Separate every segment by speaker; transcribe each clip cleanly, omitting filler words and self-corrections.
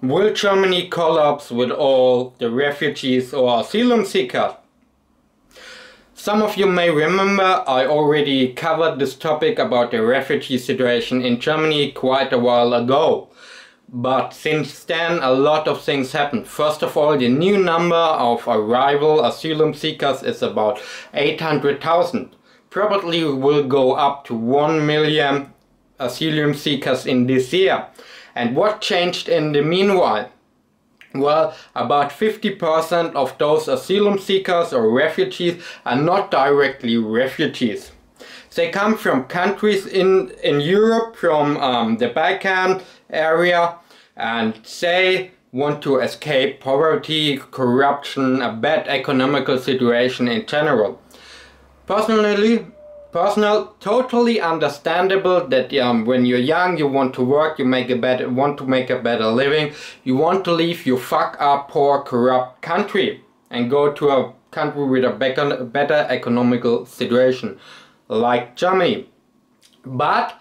Speaker 1: Will Germany collapse with all the refugees or asylum seekers? Some of you may remember I already covered this topic about the refugee situation in Germany quite a while ago. But since then a lot of things happened. First of all, the new number of arrival asylum seekers is about 800,000. Probably will go up to 1 million asylum seekers in this year. And what changed in the meanwhile? Well, about 50% of those asylum seekers or refugees are not directly refugees. They come from countries in Europe, from the Balkan area, and they want to escape poverty, corruption, a bad economical situation in general. Totally understandable that when you're young, you want to work, you want to make a better living, you want to leave your fuck up, poor, corrupt country and go to a country with a better economical situation, like Germany. But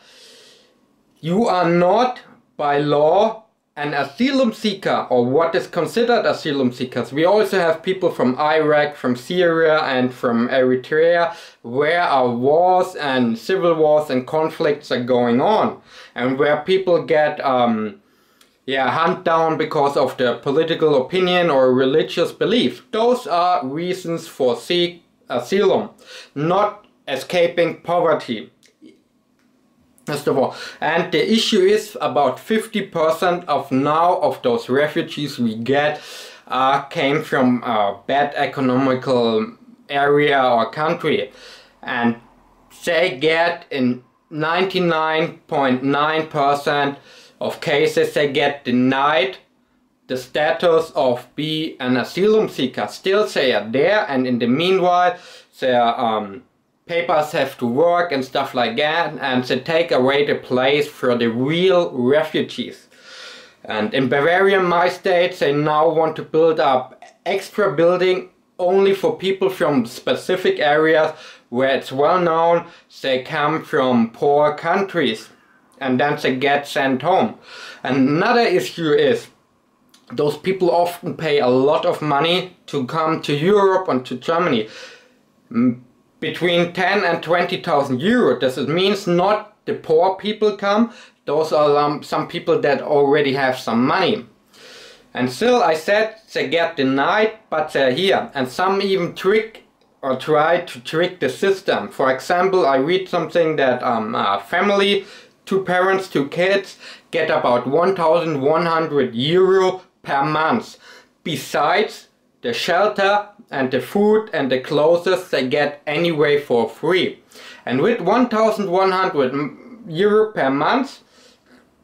Speaker 1: you are not, by law, an asylum seeker, or what is considered asylum seekers. We also have people from Iraq, from Syria and from Eritrea, where our wars and civil wars and conflicts are going on, and where people get hunted down because of their political opinion or religious belief. Those are reasons for asylum, not escaping poverty. First of all, and the issue is about 50% of those refugees we get came from a bad economical area or country, and they get in 99.9% of cases they get denied the status of being an asylum seeker. Still they are there, and in the meanwhile their papers have to work and stuff like that, and they take away the place for the real refugees. And in Bavaria, my state, they now want to build up extra building only for people from specific areas where it's well known they come from poor countries, and then they get sent home. And another issue is those people often pay a lot of money to come to Europe and to Germany. Between 10 and 20,000 euro. This means not the poor people come, those are some people that already have some money. And still, I said, they get denied, but they're here. And some even try to trick the system. For example, I read something that a family, 2 parents, 2 kids, get about 1,100 euro per month. Besides the shelter and the food and the clothes they get anyway for free. And with 1,100 euro per month,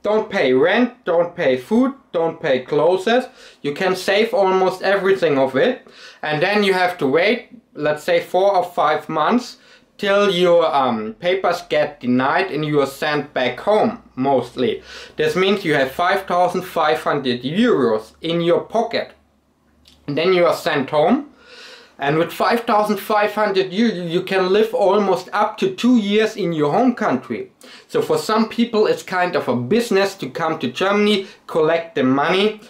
Speaker 1: don't pay rent, don't pay food, don't pay clothes, you can save almost everything of it. And then you have to wait, let's say 4 or 5 months, till your papers get denied and you are sent back home, mostly. This means you have 5,500 euros in your pocket. And then you are sent home. And with 5,500 euros you can live almost up to 2 years in your home country. So for some people it's kind of a business to come to Germany, collect the money,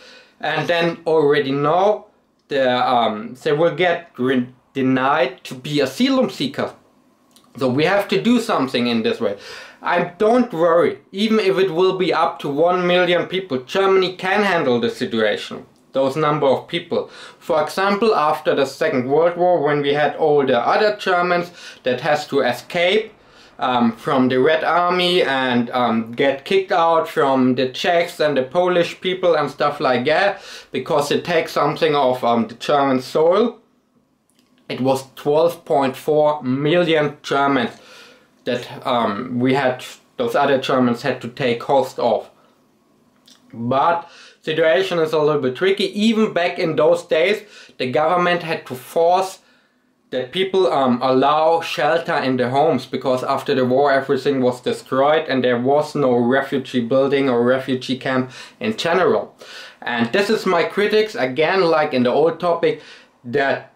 Speaker 1: and then already know they will get denied to be asylum seekers. So we have to do something in this way. Don't worry, even if it will be up to 1 million people, Germany can handle the situation. Those number of people. For example, after the Second World War, when we had all the other Germans that has to escape from the Red Army and get kicked out from the Czechs and the Polish people and stuff like that, because it takes something of the German soil. It was 12.4 million Germans that those other Germans had to take host of. But situation is a little bit tricky. Even back in those days, the government had to force that people allow shelter in their homes, because after the war everything was destroyed and there was no refugee building or refugee camp in general. And this is my critics, again, like in the old topic, that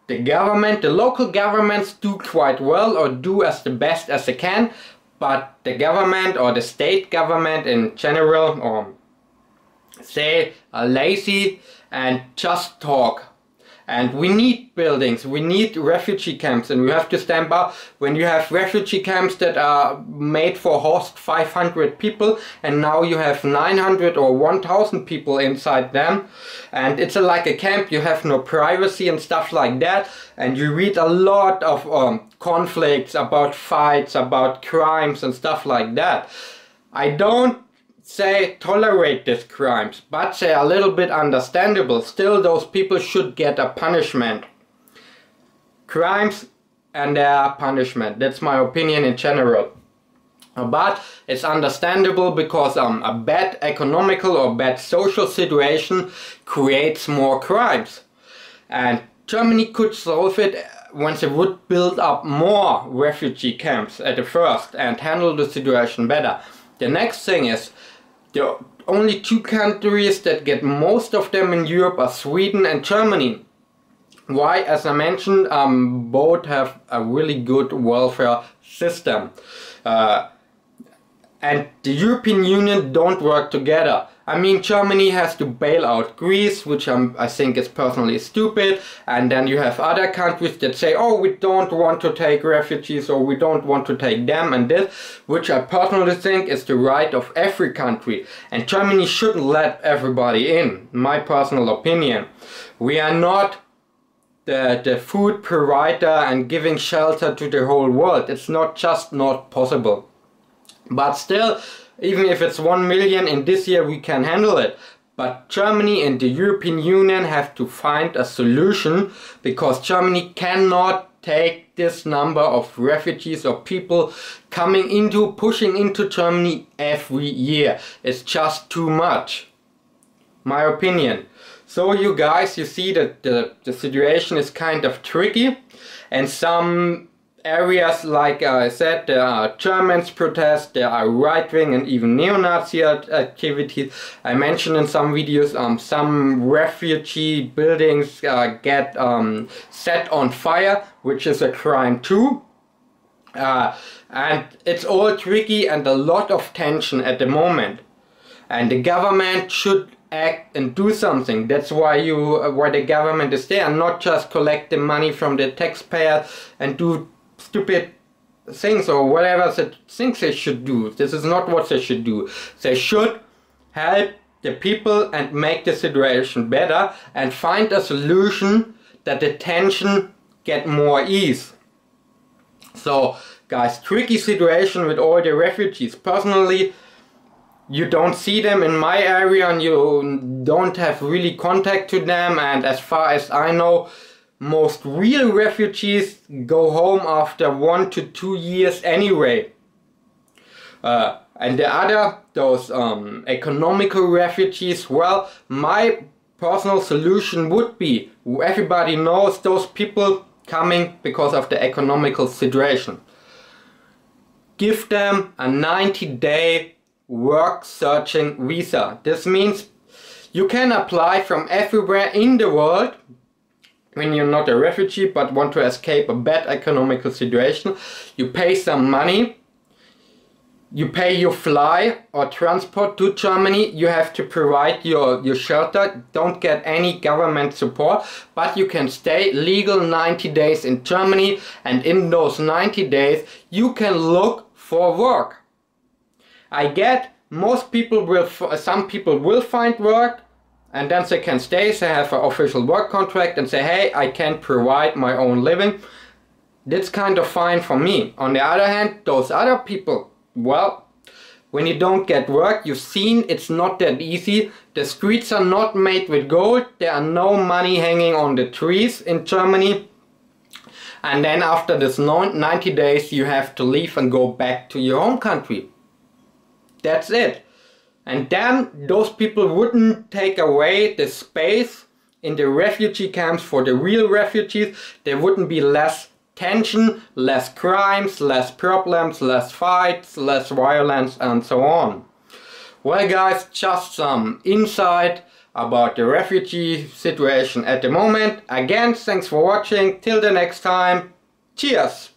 Speaker 1: the government, the local governments do quite well or do as the best as they can, but the government or the state government in general, or they are lazy and just talk. And we need buildings, we need refugee camps, and we have to stand up when you have refugee camps that are made for host 500 people and now you have 900 or 1000 people inside them, and it's like a camp, you have no privacy and stuff like that, and you read a lot of conflicts about fights, about crimes and stuff like that. I don't say tolerate these crimes, but they are a little bit understandable. Still, those people should get a punishment. Crimes and their punishment. That's my opinion in general. But it's understandable because a bad economical or bad social situation creates more crimes. And Germany could solve it once it would build up more refugee camps at the first and handle the situation better. The next thing is, the only two countries that get most of them in Europe are Sweden and Germany. Why? As I mentioned, both have a really good welfare system. And the European Union don't work together. I mean, Germany has to bail out Greece, which I think is personally stupid. And then you have other countries that say, oh, we don't want to take refugees, or we don't want to take them and this, which I personally think is the right of every country. And Germany shouldn't let everybody in, my personal opinion. We are not the food provider and giving shelter to the whole world. It's just not possible. But still, even if it's 1 million in this year, we can handle it. But Germany and the European Union have to find a solution, because Germany cannot take this number of refugees or people pushing into Germany every year. It's just too much. My opinion. So you guys, you see that the situation is kind of tricky, and some areas, like I said, there are Germans protests, there are right-wing and even neo-Nazi activities. I mentioned in some videos some refugee buildings get set on fire, which is a crime too. And it's all tricky and a lot of tension at the moment. And the government should act and do something. That's why the government is there, and not just collect the money from the taxpayer and do stupid things or whatever they think they should do. This is not what they should do. They should help the people and make the situation better and find a solution that the tension get more ease. So guys, tricky situation with all the refugees. Personally, you don't see them in my area and you don't have really contact to them, and as far as I know, most real refugees go home after 1 to 2 years anyway. And the other, those economical refugees, well, my personal solution would be, everybody knows those people coming because of the economical situation. Give them a 90-day work searching visa. This means you can apply from everywhere in the world when you're not a refugee but want to escape a bad economical situation. You pay some money, you pay your fly or transport to Germany, you have to provide your shelter, don't get any government support, but you can stay legal 90 days in Germany, and in those 90 days you can look for work. I get most people will, some people will find work, and then they can stay, they have an official work contract and say, hey, I can provide my own living. That's kind of fine for me. On the other hand, those other people, well, when you don't get work, you've seen it's not that easy. The streets are not made with gold, there are no money hanging on the trees in Germany. And then after this 90 days you have to leave and go back to your home country. That's it. And then those people wouldn't take away the space in the refugee camps for the real refugees. There wouldn't be less tension, less crimes, less problems, less fights, less violence and so on. Well guys, just some insight about the refugee situation at the moment. Again, thanks for watching. Till the next time. Cheers!